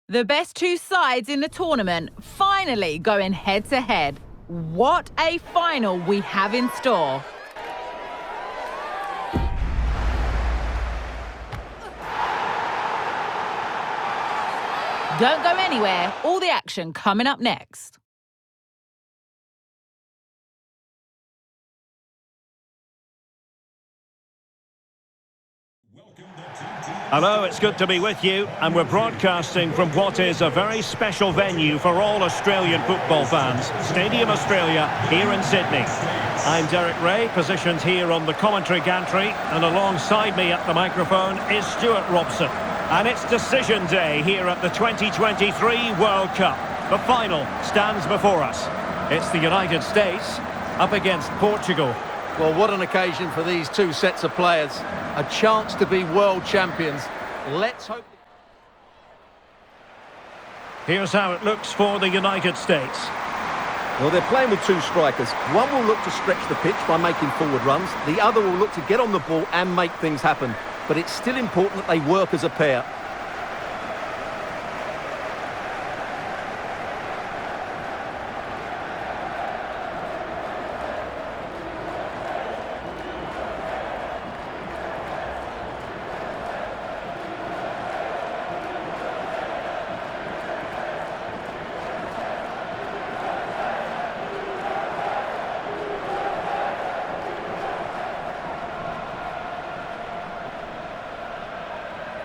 The best two sides in the tournament finally going head-to-head. What a final we have in store. Don't go anywhere. All the action coming up next. Hello, it's good to be with you, and we're broadcasting from what is a very special venue for all Australian football fans, Stadium Australia, here in Sydney. I'm Derek Ray, positioned here on the commentary gantry, and alongside me at the microphone is Stuart Robson. And it's decision day here at the 2023 World Cup. The final stands before us. It's the United States up against Portugal. Well, what an occasion for these two sets of players. A chance to be world champions. Let's hope... Here's how it looks for the United States. Well, they're playing with two strikers. One will look to stretch the pitch by making forward runs. The other will look to get on the ball and make things happen. But it's still important that they work as a pair.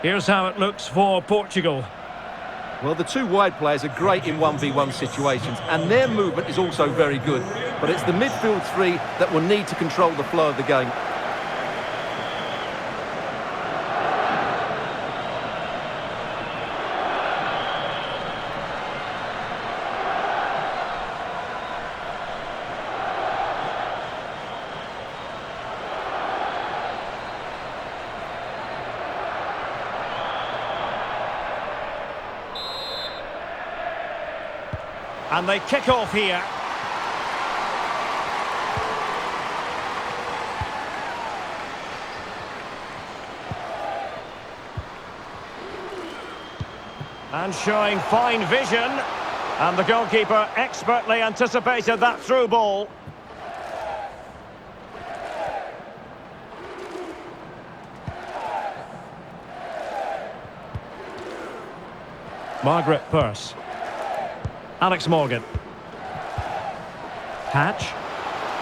Here's how it looks for Portugal. Well, the two wide players are great in 1v1 situations, and their movement is also very good. But it's the midfield three that will need to control the flow of the game. And they kick off here. And showing fine vision. And the goalkeeper expertly anticipated that through ball. Margaret Purse. Alex Morgan. Hatch.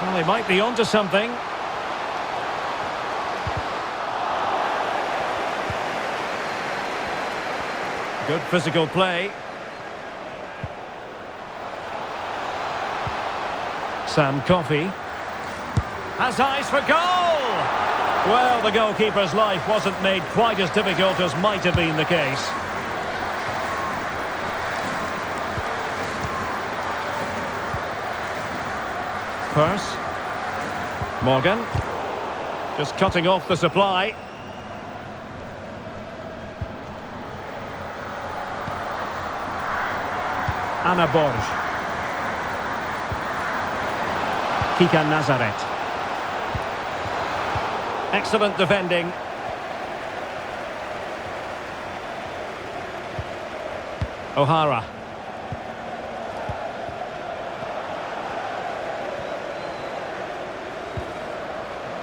Well, they might be onto something. Good physical play. Sam Coffey. Has eyes for goal! Well, the goalkeeper's life wasn't made quite as difficult as might have been the case. Purse. Morgan. Just cutting off the supply. Anna Borg. Kika Nazaret. Excellent defending. O'Hara.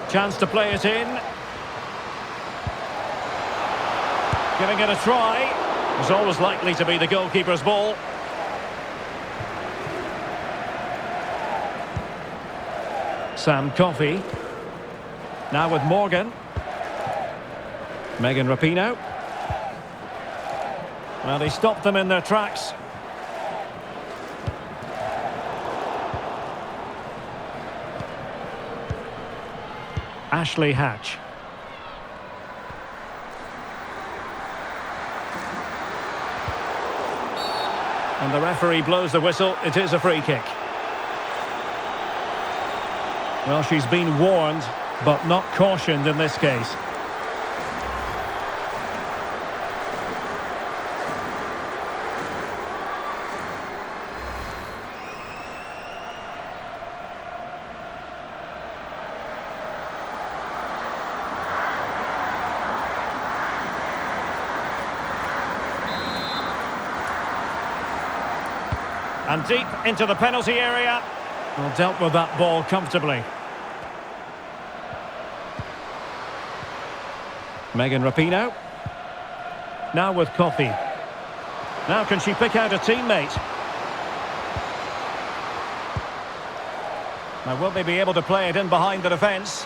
Chance to play it in. Giving it a try. It was always likely to be the goalkeeper's ball. Sam Coffey. Now with Morgan. Megan Rapinoe. Well, they stopped them in their tracks. Ashley Hatch. And the referee blows the whistle. It is a free kick. Well, she's been warned, but not cautioned in this case. And deep into the penalty area. Well, dealt with that ball comfortably. Megan Rapinoe. Now with Coffey. Now can she pick out a teammate? Now will they be able to play it in behind the defence?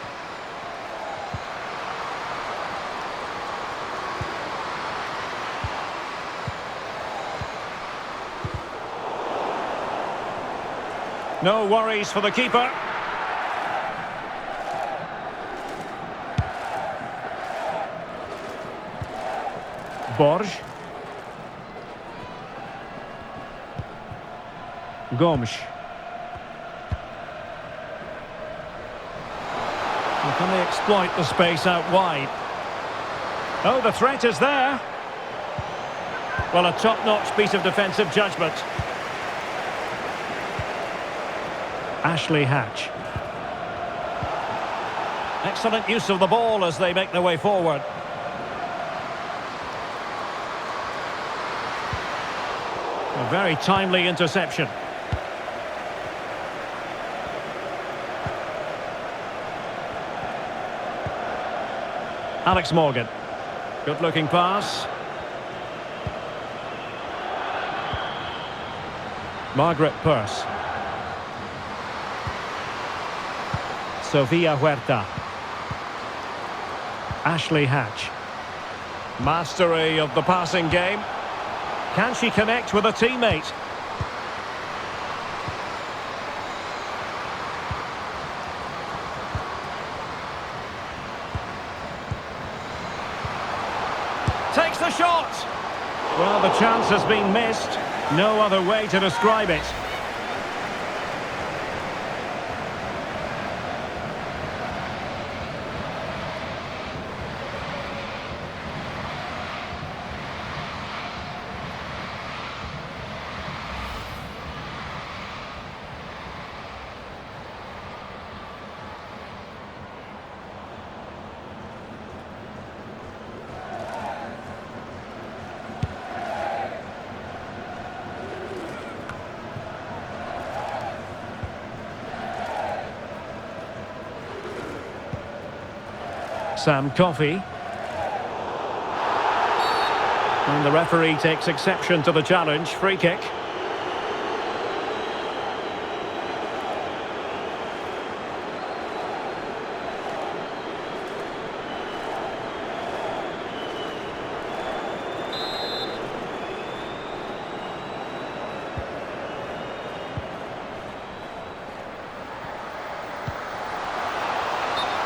No worries for the keeper. Borges. Gomes. Well, can they exploit the space out wide? Oh, the threat is there. Well, a top-notch piece of defensive judgment. Ashley Hatch. Excellent use of the ball as they make their way forward. A very timely interception. Alex Morgan. Good-looking pass. Margaret Pearce. Sofia Huerta. Ashley Hatch. Mastery of the passing game. Can she connect with a teammate? Takes the shot! Well, the chance has been missed. No other way to describe it. Sam Coffey. And the referee takes exception to the challenge. Free kick.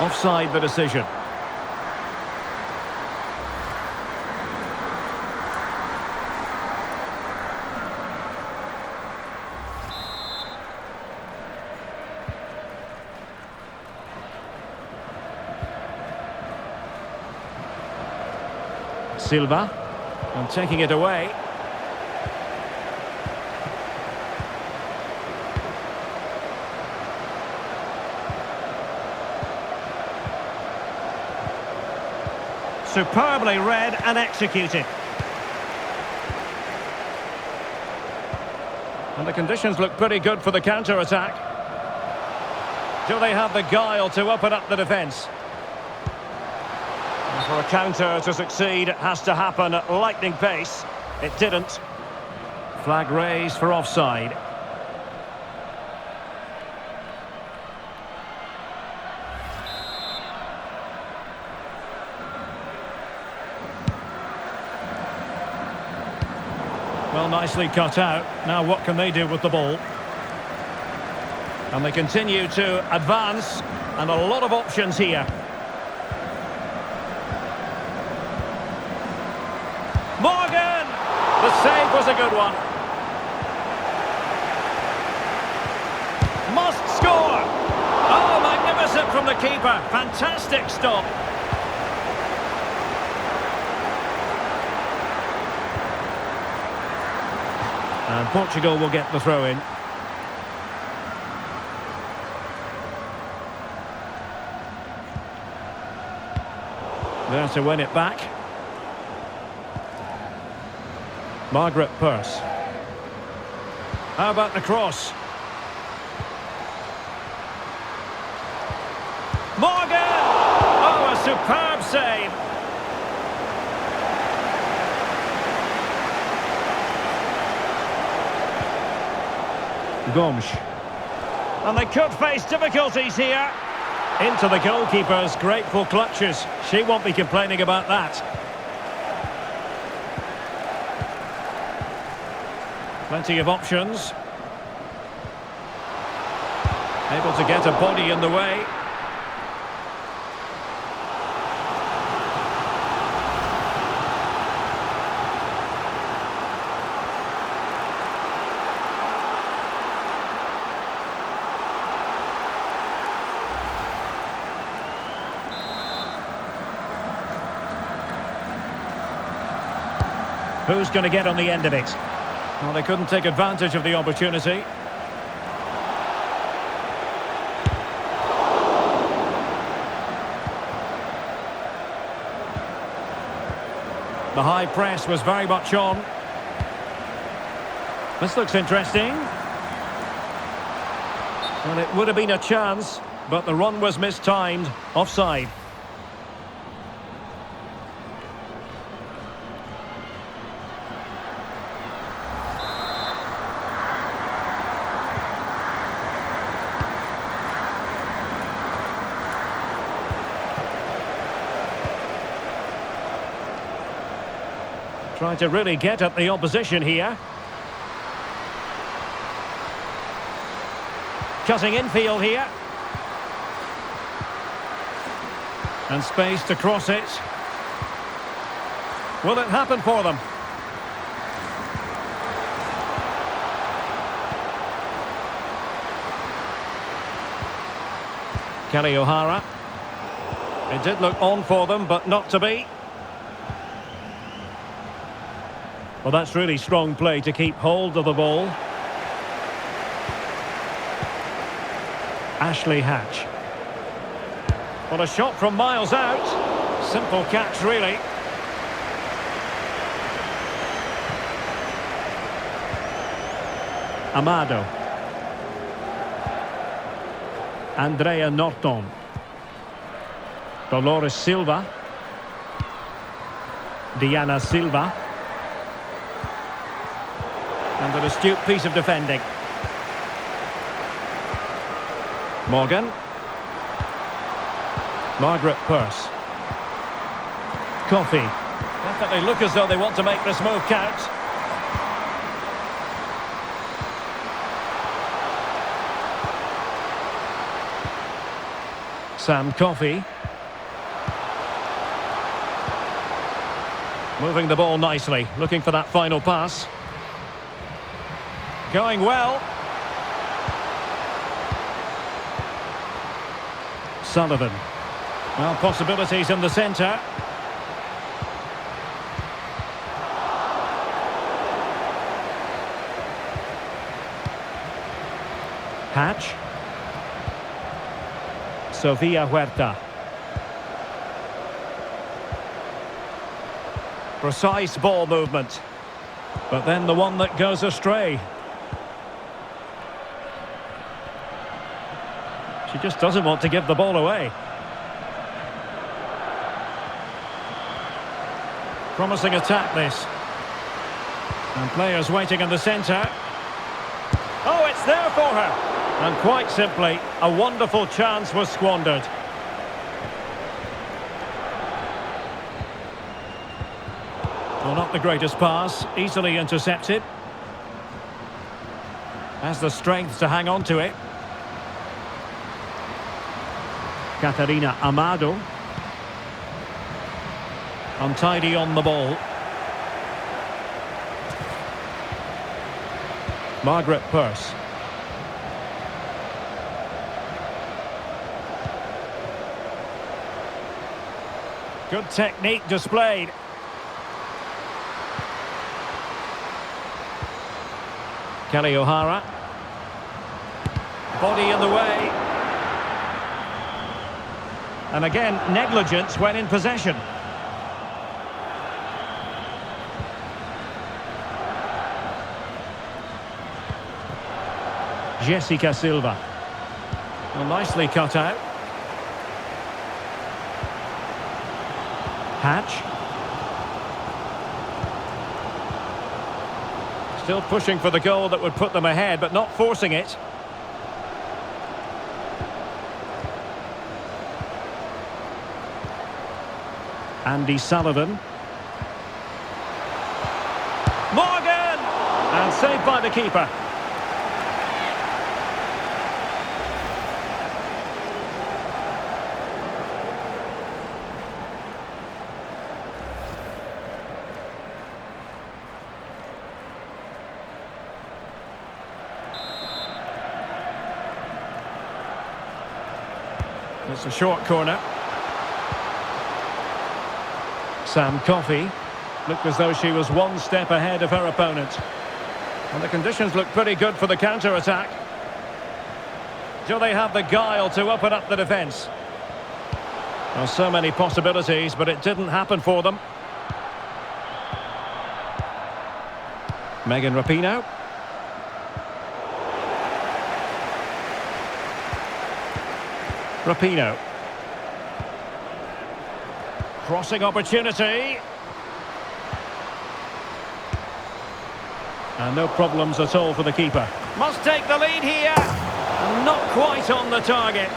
Offside the decision. Silva, and taking it away. Superbly read and executed. And the conditions look pretty good for the counter-attack. Do they have the guile to open up the defence? For a counter to succeed, it has to happen at lightning pace. It didn't. Flag raised for offside. Well, nicely cut out. Now what can they do with the ball? And they continue to advance, and a lot of options here. Morgan! The save was a good one. Must score! Oh, magnificent from the keeper. Fantastic stop. And Portugal will get the throw in. There to win it back. Margaret Pearce. How about the cross? Morgan! Oh, a superb save. Gomes. And they could face difficulties here. Into the goalkeeper's grateful clutches. She won't be complaining about that. Plenty of options. Able to get a body in the way. Who's going to get on the end of it? Well, they couldn't take advantage of the opportunity. The high press was very much on. This looks interesting. Well, it would have been a chance, but the run was mistimed. Offside. Trying to really get at the opposition here. Cutting infield here. And space to cross it. Will it happen for them? Kelly O'Hara. It did look on for them, but not to be. Well, that's really strong play to keep hold of the ball. Ashley Hatch. Well, a shot from miles out. Simple catch, really. Amado. Andrea Norton. Dolores Silva. Diana Silva. And an astute piece of defending. Morgan. Margaret Purse. Coffey. Definitely look as though they want to make this move count. Sam Coffey. Moving the ball nicely, looking for that final pass. Going well. Sullivan. Well, possibilities in the centre. Hatch. Sofia Huerta. Precise ball movement. But then the one that goes astray. She just doesn't want to give the ball away. Promising attack, this. And players waiting in the centre. Oh, it's there for her. And quite simply, a wonderful chance was squandered. Well, not the greatest pass, easily intercepted. Has the strength to hang on to it. Catarina Amado. Untidy on the ball. Margaret Purse. Good technique displayed. Kelly O'Hara. Body in the way. And again, negligence when in possession. Jessica Silva. Well, nicely cut out. Hatch. Still pushing for the goal that would put them ahead, but not forcing it. Andy Sullivan. Morgan! And saved by the keeper. It's a short corner. Sam Coffey looked as though she was one step ahead of her opponent. And the conditions look pretty good for the counter-attack. Do they have the guile to open up the defence? Well, so many possibilities, but it didn't happen for them. Megan Rapinoe. Rapinoe. Crossing opportunity. And no problems at all for the keeper. Must take the lead here. Not quite on the target.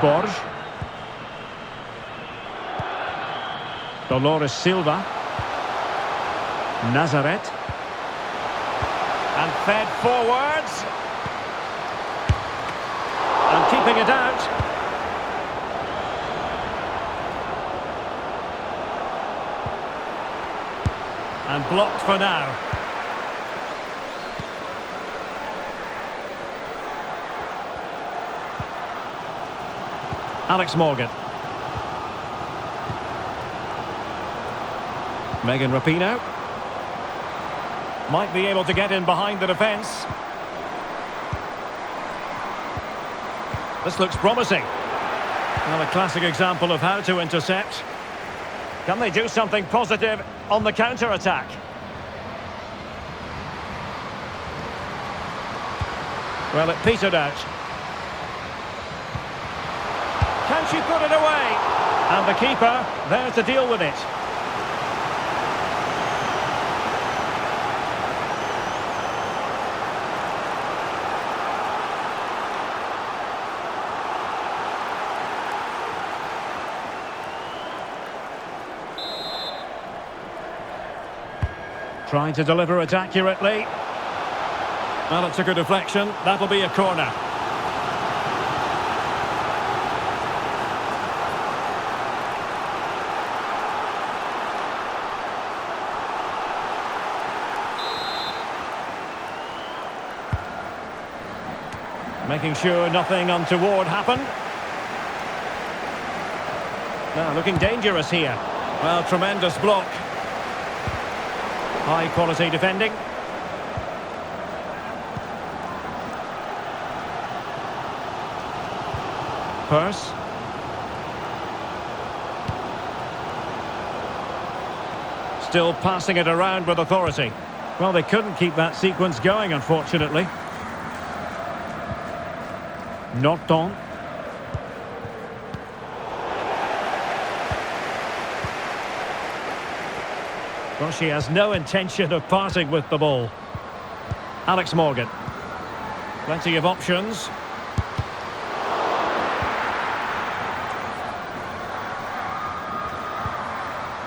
Borges. Dolores Silva. Nazareth. And fed forwards. And keeping it out. And blocked for now. Alex Morgan. Megan Rapinoe. Might be able to get in behind the defence. This looks promising. Well, a classic example of how to intercept. Can they do something positive on the counter-attack? Well, it petered out. Can she put it away? And the keeper there to deal with it. Trying to deliver it accurately. Well, it took a deflection. That'll be a corner. Making sure nothing untoward happened. Now, looking dangerous here. Well, tremendous block. High quality defending. Purse. Still passing it around with authority. Well, they couldn't keep that sequence going, unfortunately. Norton. Well, she has no intention of parting with the ball. Alex Morgan. Plenty of options.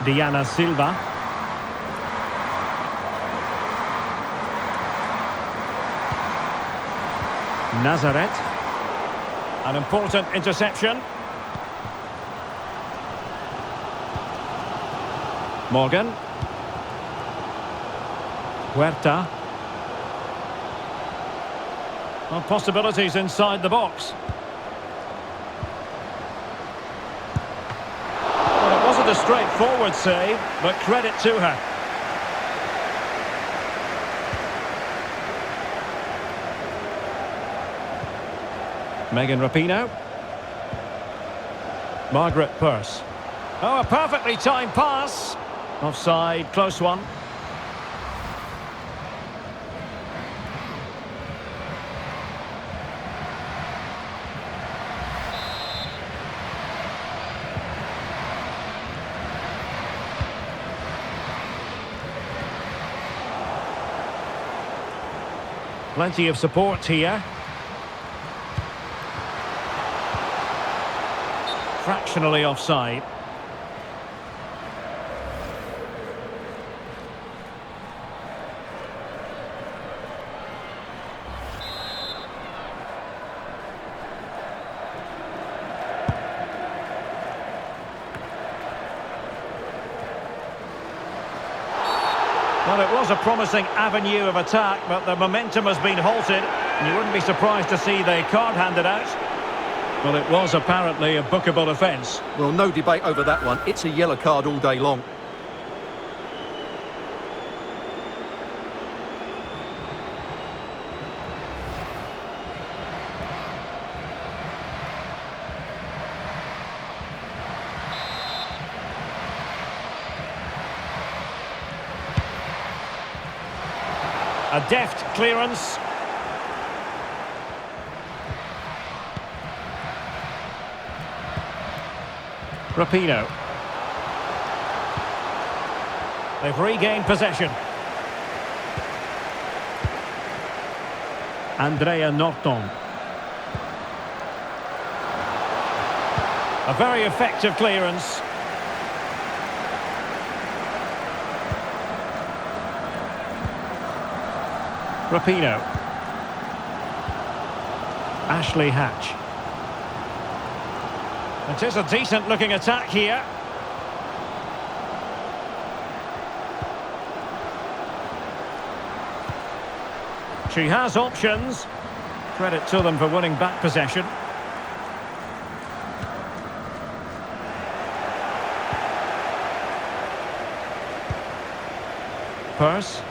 Diana Silva. Nazareth. An important interception. Morgan. Huerta. Well, possibilities inside the box. Well, it wasn't a straightforward save, but credit to her. Megan Rapinoe. Margaret Purse. Oh, a perfectly timed pass. Offside, close one. Plenty of support here. Fractionally offside. Well, it was a promising avenue of attack, but the momentum has been halted. You wouldn't be surprised to see the card handed out. Well, it was apparently a bookable offence. Well, no debate over that one. It's a yellow card all day long. A deft clearance. Rapinoe. They've regained possession. Andrea Norton. A very effective clearance. Rapinoe. Ashley Hatch. It is a decent looking attack here. She has options. Credit to them for winning back possession. Purse.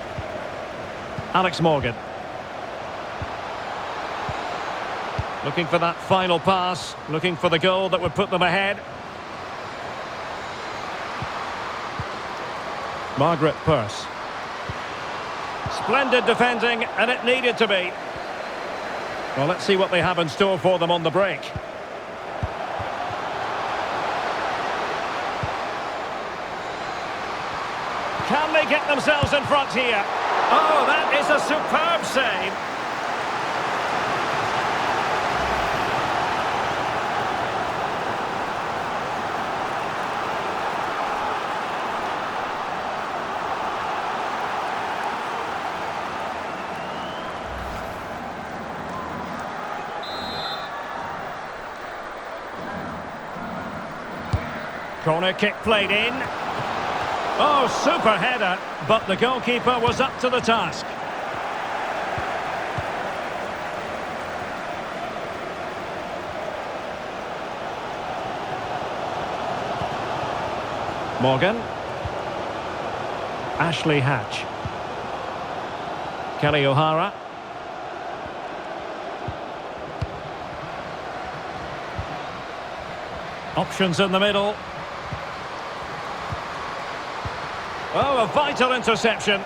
Alex Morgan. Looking for that final pass, looking for the goal that would put them ahead. Margaret Purse. Splendid defending, and it needed to be. Well, let's see what they have in store for them on the break. Can they get themselves in front here? Oh, that is a superb save. Corner kick played in. Oh, super header, but the goalkeeper was up to the task. Morgan. Ashley Hatch. Kelly O'Hara. Options in the middle. Oh, a vital interception.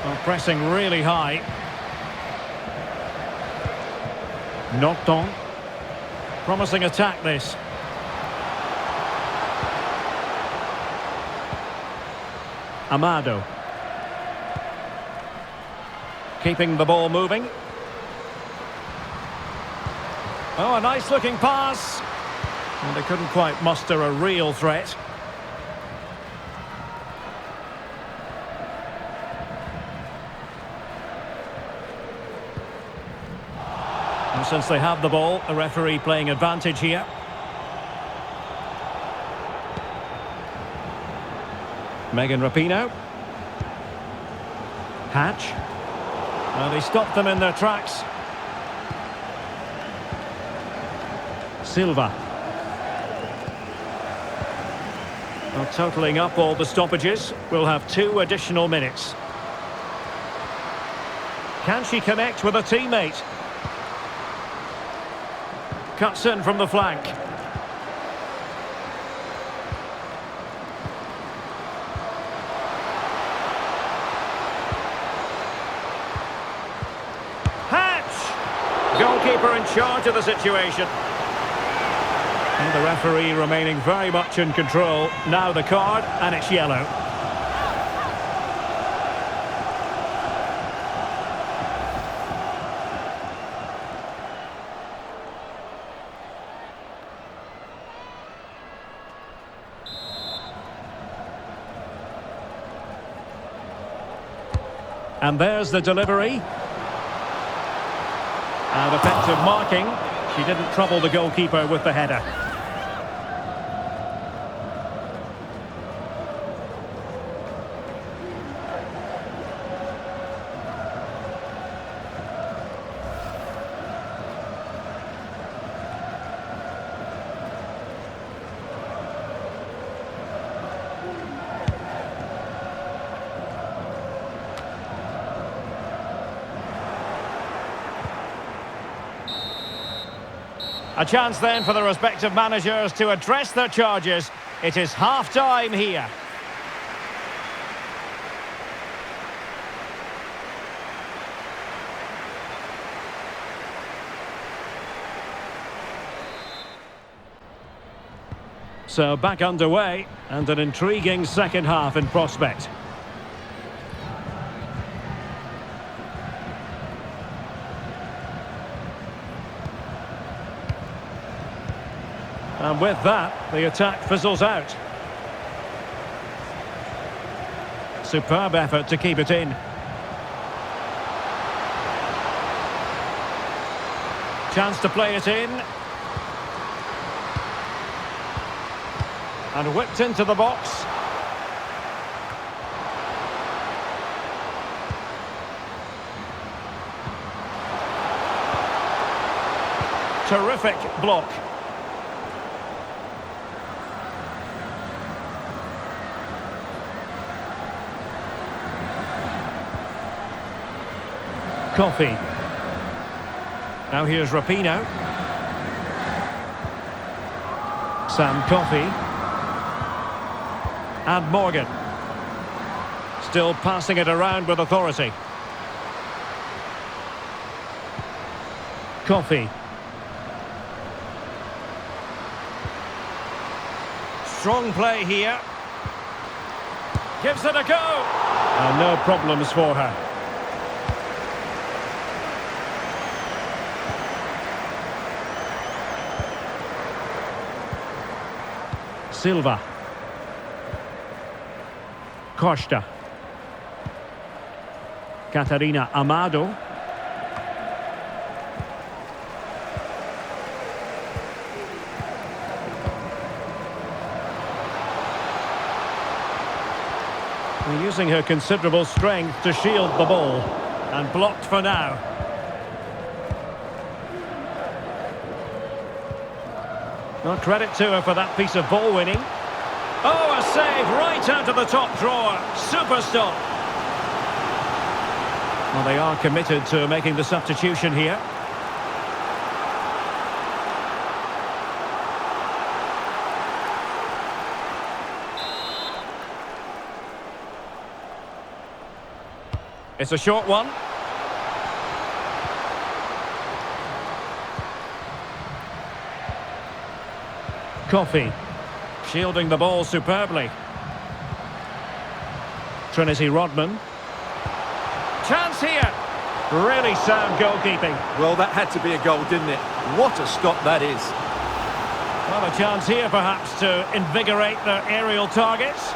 Oh, pressing really high. Knocked on. Promising attack, this. Amado. Keeping the ball moving. Oh, a nice looking pass. And they couldn't quite muster a real threat. And since they have the ball, the referee playing advantage here. Megan Rapinoe. Hatch. Well, they stopped them in their tracks. Silva. Well, totalling up all the stoppages, we'll have 2 additional minutes. Can she connect with a teammate? Cuts in from the flank. Goalkeeper in charge of the situation. And the referee remaining very much in control. Now the card, and it's yellow. And there's the delivery. And effective marking. She didn't trouble the goalkeeper with the header. A chance then for the respective managers to address their charges. It is half-time here. So back underway, and an intriguing second half in prospect. And with that, the attack fizzles out. Superb effort to keep it in. Chance to play it in. And whipped into the box. Terrific block. Coffee. Now here's Rapinoe. Sam Coffee. And Morgan. Still passing it around with authority. Coffee. Strong play here. Gives it a go. And no problems for her. Silva. Costa. Catarina Amado. Using her considerable strength to shield the ball. And blocked for now. Well, credit to her for that piece of ball winning. Oh, a save right out of the top drawer. Super stop. Well, they are committed to making the substitution here. It's a short one. Coffee. Shielding the ball superbly. Trinity Rodman. Chance here. Really sound goalkeeping. Well, that had to be a goal, didn't it? What a stop that is. Well, a chance here perhaps to invigorate their aerial targets.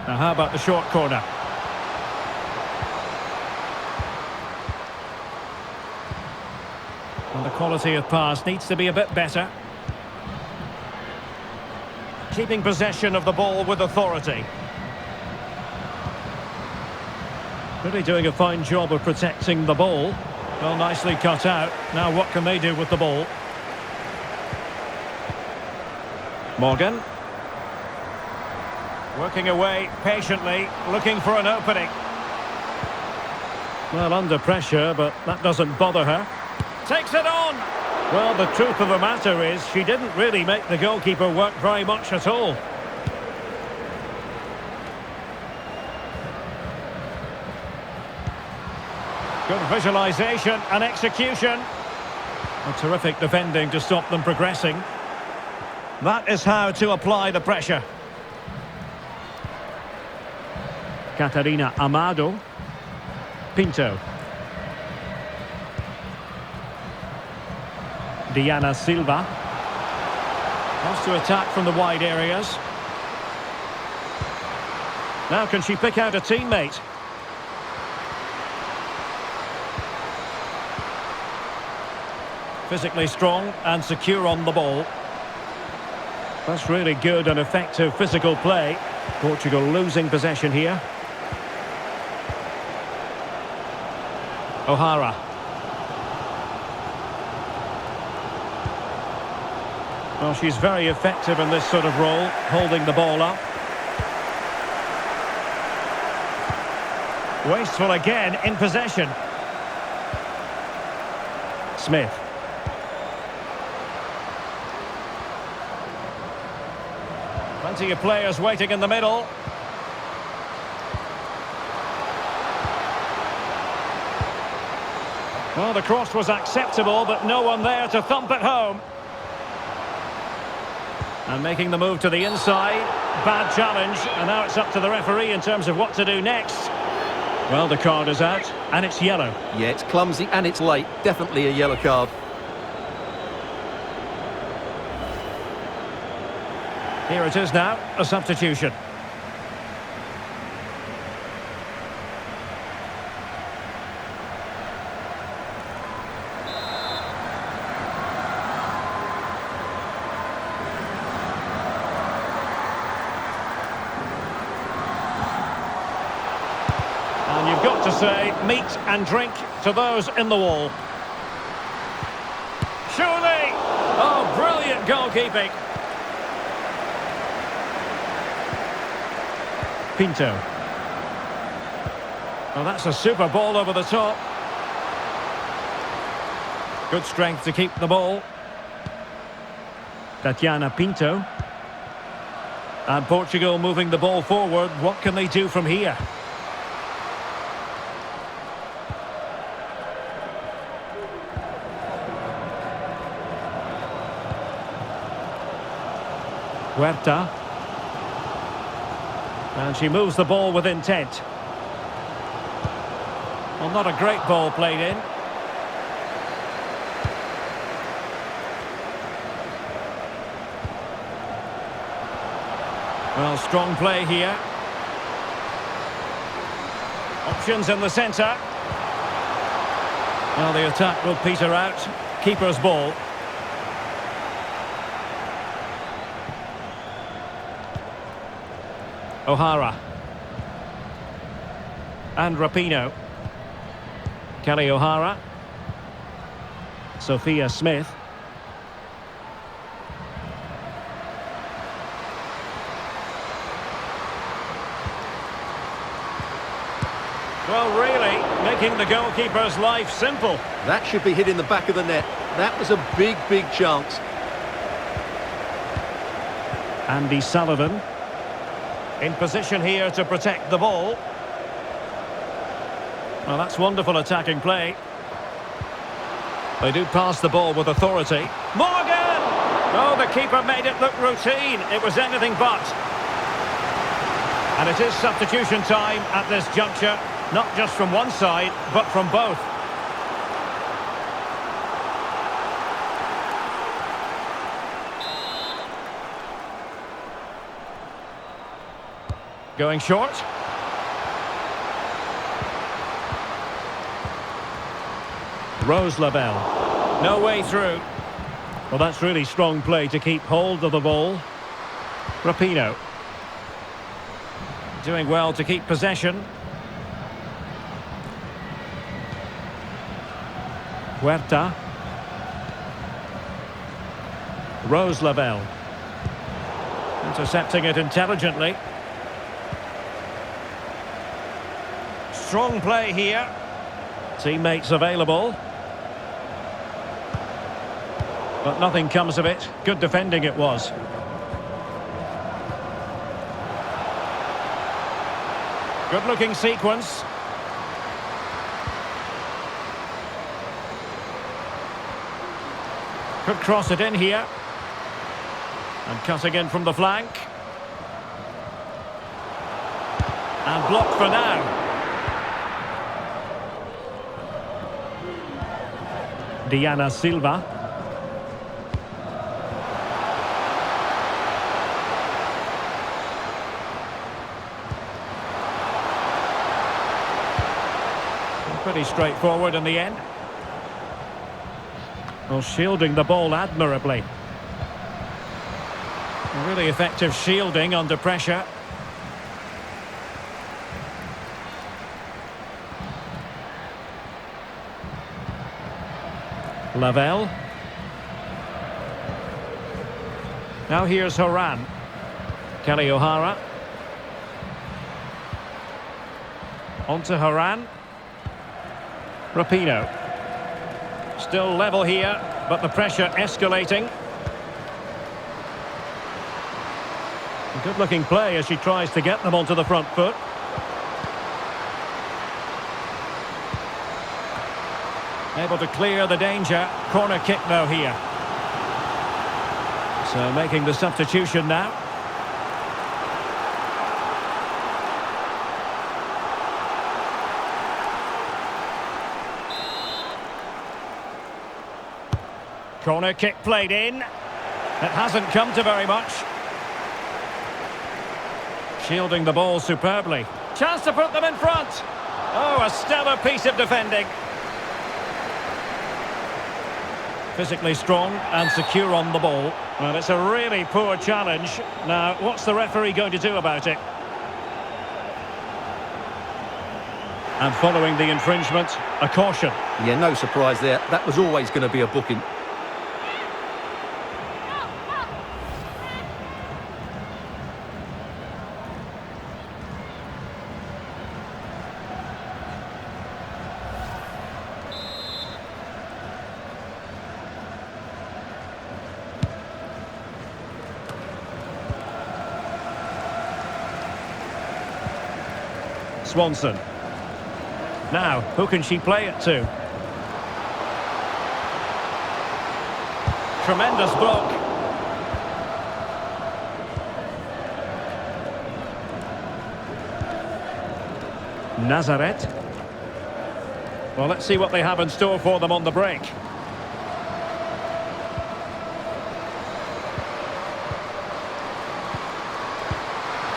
Now, how about the short corner? And the quality of pass needs to be a bit better. keeping possession of the ball with authority. Really doing a fine job of protecting the ball. Well, nicely cut out. Now what can they do with the ball? Morgan. Working away patiently, looking for an opening. Well, under pressure, but that doesn't bother her. Takes it on! Well, the truth of the matter is she didn't really make the goalkeeper work very much at all. Good visualisation and execution. A terrific defending to stop them progressing. That is how to apply the pressure. Catarina Amado. Pinto. Diana Silva. Wants to attack from the wide areas. Now can she pick out a teammate? Physically strong and secure on the ball. That's really good and effective physical play. Portugal losing possession here. O'Hara. Well, she's very effective in this sort of role, holding the ball up. Wasteful again in possession. Smith. Plenty of players waiting in the middle. Well, the cross was acceptable, but no one there to thump it home. And making the move to the inside. Bad challenge, and now it's up to the referee in terms of what to do next. Well, the card is out, and it's yellow. Yeah, it's clumsy and it's late. Definitely a yellow card. Here it is now, a substitution. And you've got to say, meat and drink to those in the wall. Surely! Oh, brilliant goalkeeping. Pinto. Well, that's a super ball over the top. Good strength to keep the ball. Tatiana Pinto. And Portugal moving the ball forward. What can they do from here? Huerta. And she moves the ball with intent. Well, not a great ball played in. Well, strong play here. Options in the centre. Well, the attack will peter out. Keeper's ball. O'Hara. And Rapinoe. Kelly O'Hara. Sophia Smith. Well, really, making the goalkeeper's life simple. That should be hit in the back of the net. That was a big, big chance. Andy Sullivan. In position here to protect the ball. Well, that's wonderful attacking play. They do pass the ball with authority. Morgan! Oh, the keeper made it look routine. It was anything but. And it is substitution time at this juncture. Not just from one side, but from both. Going short. Rose Lavelle. No way through. Well, that's really strong play to keep hold of the ball. Rapinoe. Doing well to keep possession. Huerta. Rose Lavelle. Intercepting it intelligently. Strong play here. Teammates available. But nothing comes of it. Good defending it was. Good looking sequence. Could cross it in here. And cutting in from the flank. And blocked for now. Diana Silva. Pretty straightforward in the end. Well, shielding the ball admirably. Really effective shielding under pressure. Lavelle. Now here's Horan. Kelly O'Hara. On to Horan. Rapinoe. Still level here, but the pressure escalating. Good-looking play as she tries to get them onto the front foot. Able to clear the danger. Corner kick though here. So making the substitution now. Corner kick played in. It hasn't come to very much. Shielding the ball superbly. Chance to put them in front. Oh, a stellar piece of defending. Physically strong and secure on the ball. Well, it's a really poor challenge. Now, what's the referee going to do about it? And following the infringement, a caution. Yeah, no surprise there. That was always going to be a booking. Swanson. Now, who can she play it to? Tremendous block. Nazareth. Well, let's see what they have in store for them on the break.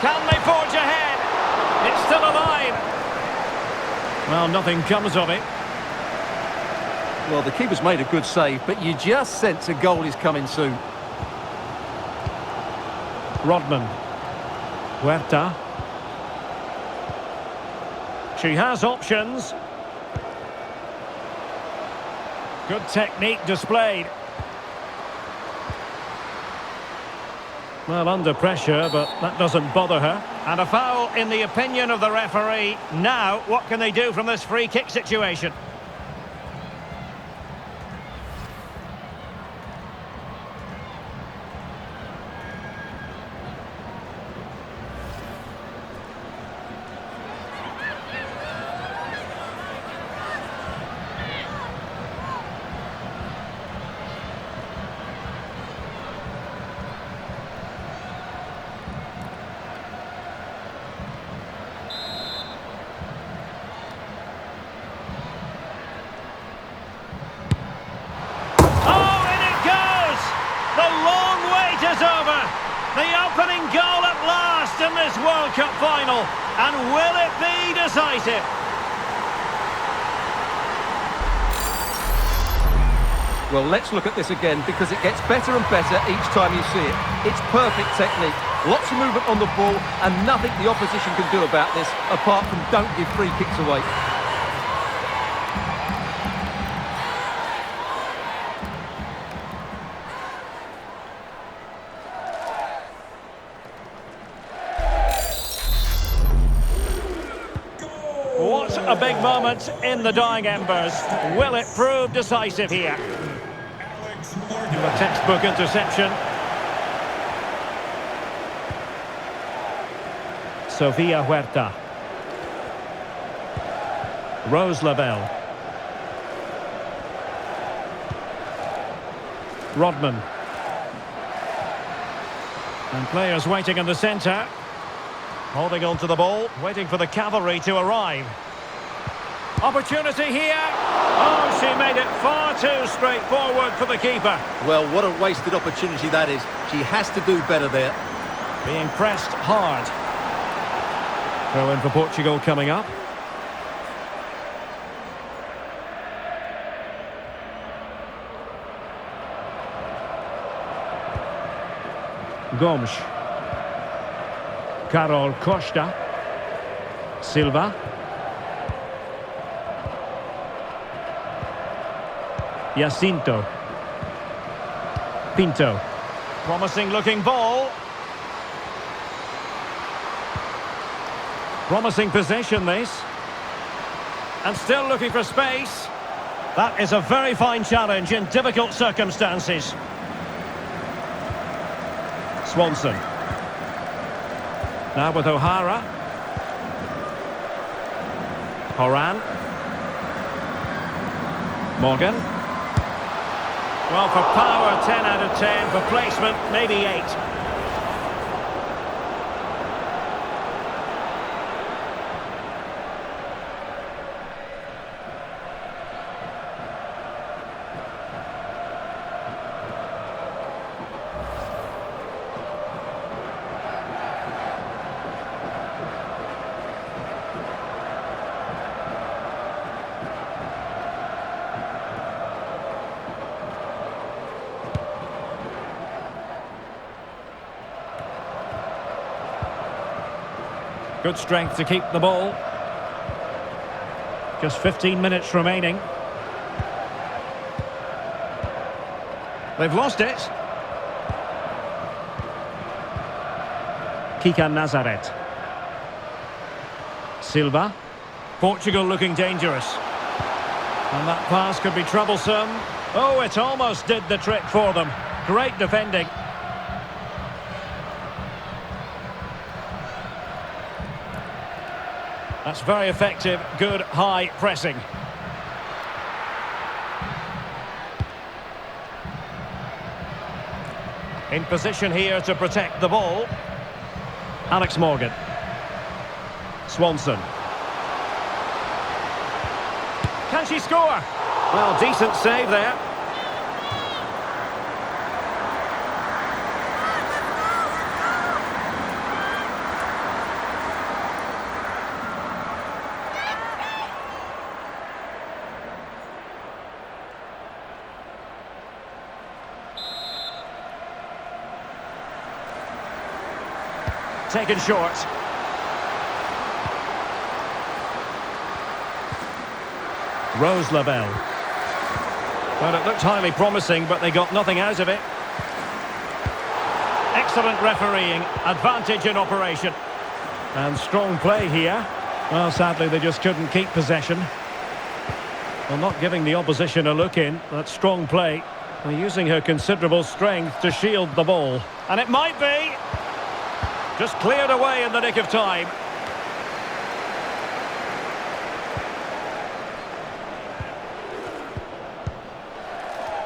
Can they forge ahead? It's still alive. Well, nothing comes of it. Well, the keeper's made a good save, but you just sense a goal is coming soon. Rodman. Huerta. She has options. Good technique displayed. Well, under pressure, but that doesn't bother her. And a foul in the opinion of the referee. Now, what can they do from this free kick situation? The opening goal at last in this World Cup final. And will it be decisive? Well, let's look at this again because it gets better and better each time you see it. It's perfect technique. Lots of movement on the ball and nothing the opposition can do about this apart from don't give free kicks away. What a big moment in the dying embers. Will it prove decisive here? A textbook interception. Sofia Huerta. Rose Lavelle. Rodman. And players waiting in the centre. Holding on to the ball, waiting for the cavalry to arrive. Opportunity here. Oh, she made it far too straightforward for the keeper. Well, what a wasted opportunity that is. She has to do better there. Being pressed hard. Throw in for Portugal coming up. Gomes. Carol Costa. Silva. Jacinto. Pinto. Promising looking ball. Promising possession this. And still looking for space. That is a very fine challenge in difficult circumstances. Swanson. Now with O'Hara. Horan. Morgan. Well, for power, 10 out of 10. For placement, maybe 8. Good strength to keep the ball. Just 15 minutes remaining. They've lost it. Kika Nazaret. Silva. Portugal looking dangerous. And that pass could be troublesome. Oh, it almost did the trick for them. Great defending. That's very effective, good high pressing. In position here to protect the ball. Alex Morgan. Swanson. Can she score? Well, decent save there. Taken short. Rose Lavelle. Well, it looked highly promising, but they got nothing out of it. Excellent refereeing, advantage in operation. And strong play here. Well, sadly, they just couldn't keep possession. Well, not giving the opposition a look in. That's strong play. Well, using her considerable strength to shield the ball. And it might be. Just cleared away in the nick of time.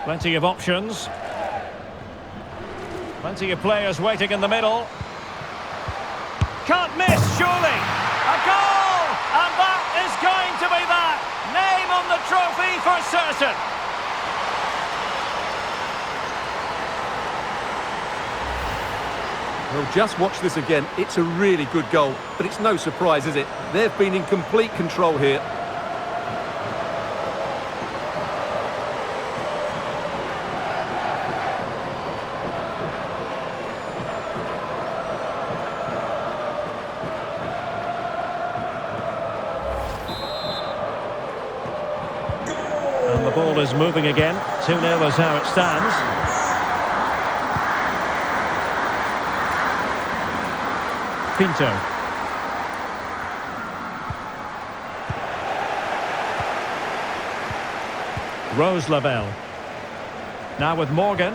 Plenty of options. Plenty of players waiting in the middle. Can't miss, surely. A goal! And that is going to be that. Name on the trophy for certain. Well, just watch this again. It's a really good goal, but it's no surprise, is it? They've been in complete control here. ball is moving again. 2-0 is how it stands. Pinto. Rose Lavelle. Now with Morgan.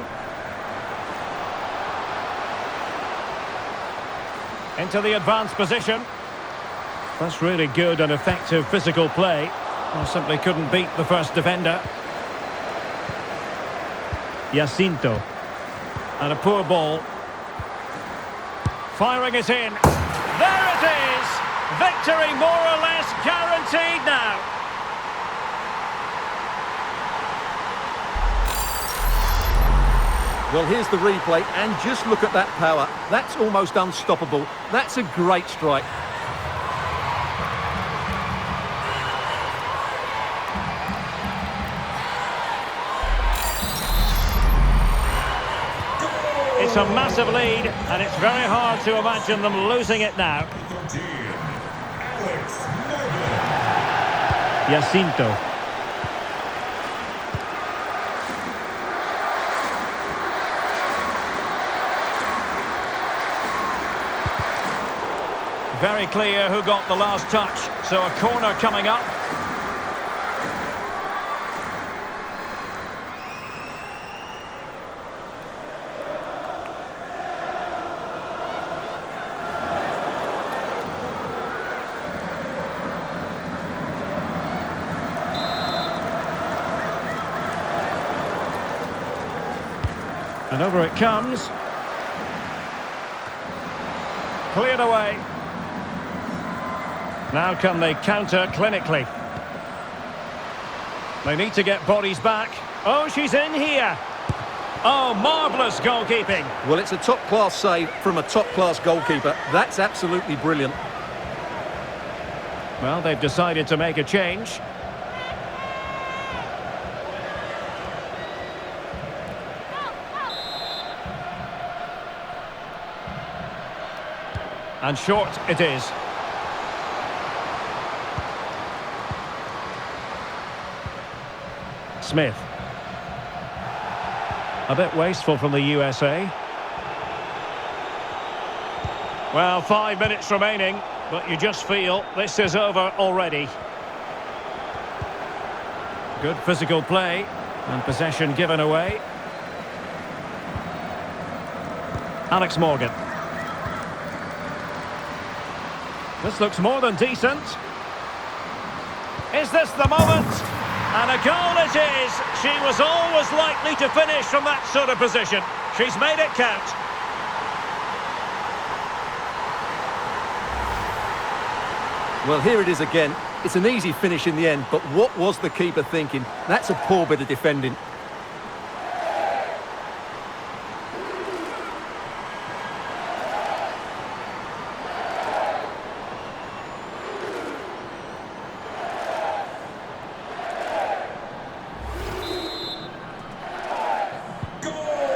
Into the advanced position. That's really good and effective physical play. Well, simply couldn't beat the first defender. Jacinto. And a poor ball. Firing it in. There it is! Victory more or less guaranteed now. Well, here's the replay, and just look at that power. That's almost unstoppable. That's a great strike. It's a massive lead, and it's very hard to imagine them losing it now. Jacinto. Very clear who got the last touch, so a corner coming up. And over it comes. Cleared away. Now can they counter clinically? They need to get bodies back. Oh, she's in here. Oh, marvellous goalkeeping. Well, it's a top-class save from a top-class goalkeeper. That's absolutely brilliant. Well, they've decided to make a change. And short it is. Smith. A bit wasteful from the USA. Well, 5 minutes remaining, but you just feel this is over already. Good physical play, and possession given away. Alex Morgan. This looks more than decent. Is this the moment? And a goal it is. She was always likely to finish from that sort of position. She's made it count. Well, here it is again. It's an easy finish in the end, but what was the keeper thinking? That's a poor bit of defending.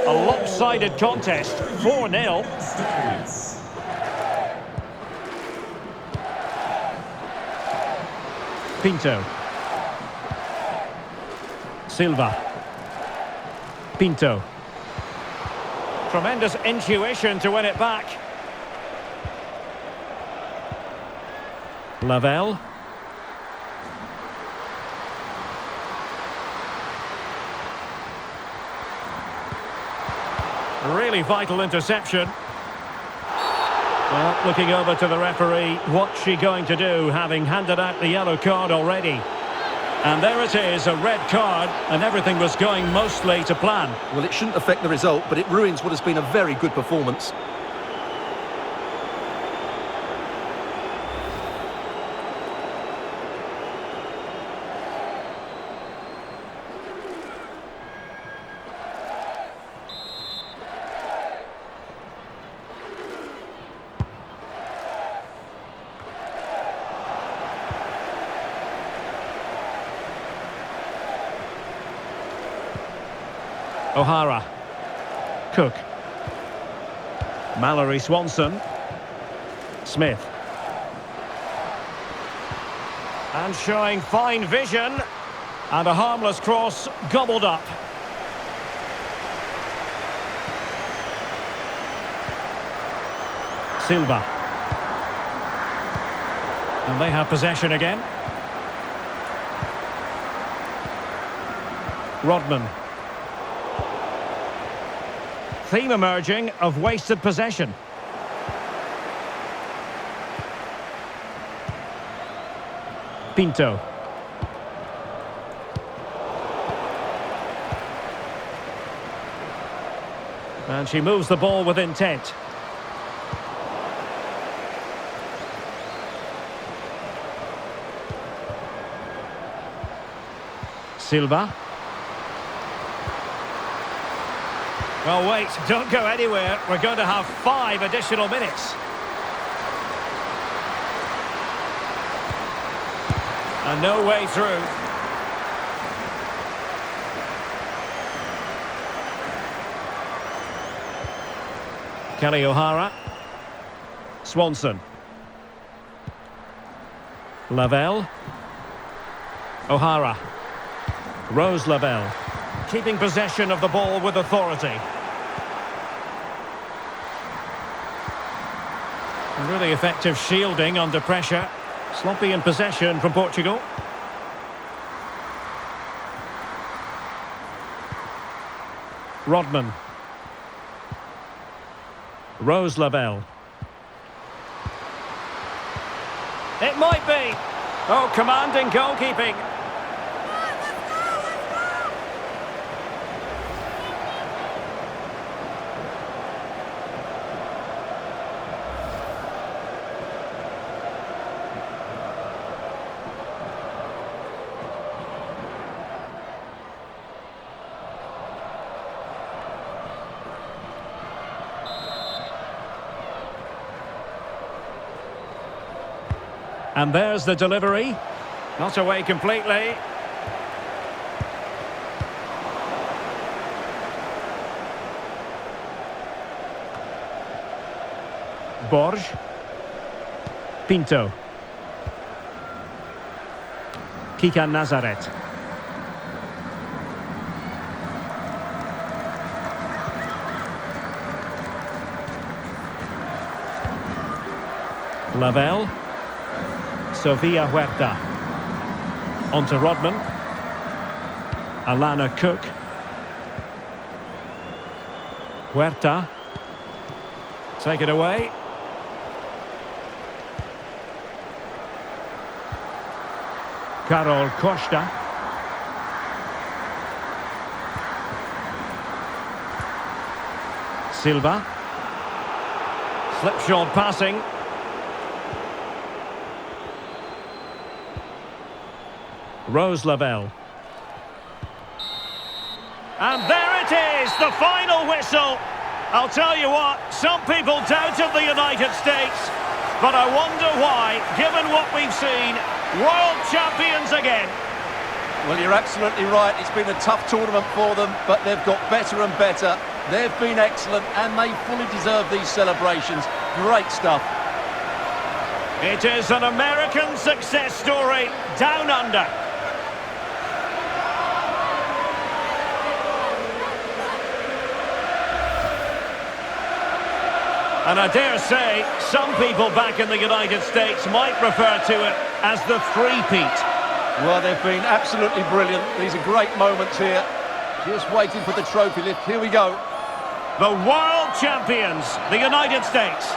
A lopsided contest, 4-0. Pinto. Silva. Pinto. Tremendous intuition to win it back. Lavelle. Really vital interception. Well, looking over to the referee, what's she going to do, having handed out the yellow card already? And there it is, a red card, and everything was going mostly to plan. Well, it shouldn't affect the result, but it ruins what has been a very good performance. O'Hara. Cook. Mallory Swanson. Smith. And showing fine vision. And a harmless cross gobbled up. Silva. And they have possession again. Rodman. Theme emerging of wasted possession. Pinto. And she moves the ball with intent. Silva. Well, wait, don't go anywhere. We're going to have 5 additional minutes. And no way through. Kelly O'Hara. Swanson. Lavelle. O'Hara. Rose Lavelle. Keeping possession of the ball with authority. Really effective shielding under pressure. Sloppy in possession from Portugal. Rodman. Rose Lavelle. It might be. Oh, commanding goalkeeping. And there's the delivery. Not away completely. Borg. Pinto. Kika Nazaret. Lavelle. Sofia Huerta. Onto Rodman. Alana Cook. Huerta. Take it away. Carol Costa. Silva. Slipshod passing. Rose Lavelle. And there it is, the final whistle. I'll tell you what, some people doubted the United States, but I wonder why, given what we've seen, world champions again. Well, you're absolutely right. It's been a tough tournament for them, but they've got better and better. They've been excellent, and they fully deserve these celebrations. Great stuff. It is an American success story, down under. And I dare say, some people back in the United States might refer to it as the three-peat. Well, they've been absolutely brilliant. These are great moments here. Just waiting for the trophy lift. Here we go. The world champions, the United States.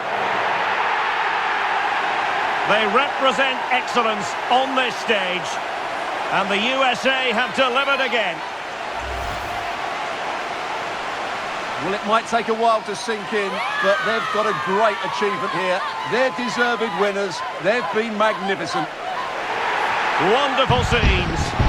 They represent excellence on this stage. And the USA have delivered again. Well, it might take a while to sink in, but they've got a great achievement here. They're deserved winners. They've been magnificent. Wonderful scenes.